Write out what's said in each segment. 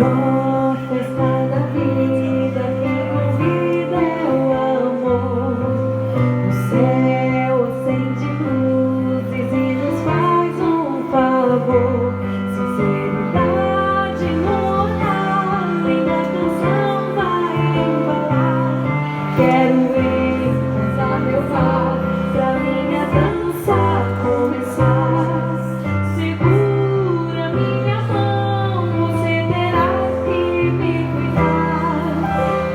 maior festa da vida, quem convida é o amor. O céu acende luzes e nos faz um favor. Sinceridade no olhar, linda canção vai embalar. Quero rezar meu par pra minha dança começar. Segura minha mão, você terá que me cuidar.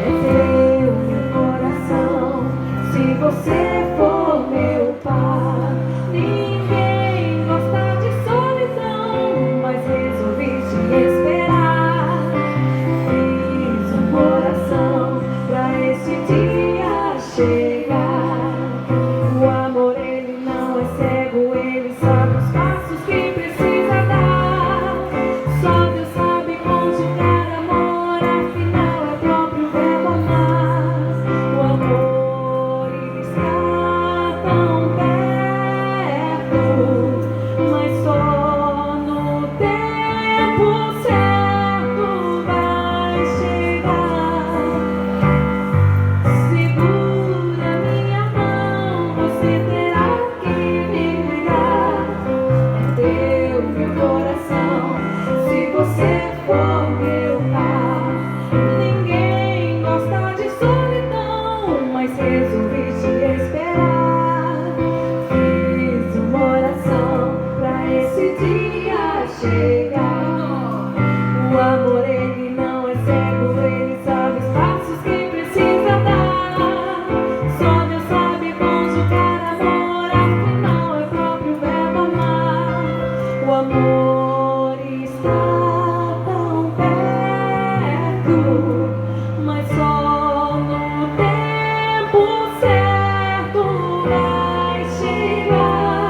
É teu meu coração, se você for meu par. Ninguém gosta de solidão, mas resolvi te esperar. Fiz uma oração pra esse dia chegar. O amor, ele não é cego, ele sabe os passos que precisa dar. Só Deus sabe conjugar amor, afinal é próprio verbo amar. O amor está tão perto, mas só no tempo certo vai chegar. Segura minha mão, você terá que me cuidar. É teu meu coração, se você for meu par. Ninguém gosta de solidão, mas resolvi te esperar. Fiz uma oração pra esse dia chegar. O amor, ele não é cego, ele sabe os passos que precisa dar. Só Deus sabe conjugar amor, afinal é próprio verbo amar. O amor está tão perto, mas só no tempo certo vai chegar.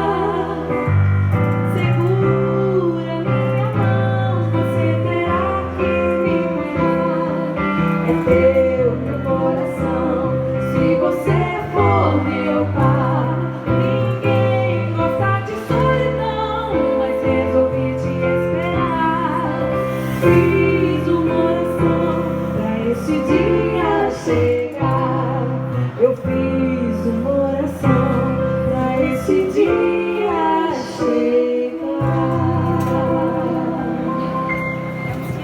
Segura minha mão, você terá que me cuidar. É teu meu coração, se você for meu par. Ninguém gosta de solidão, mas resolvi te esperar. Fiz uma oração pra esse dia chegar.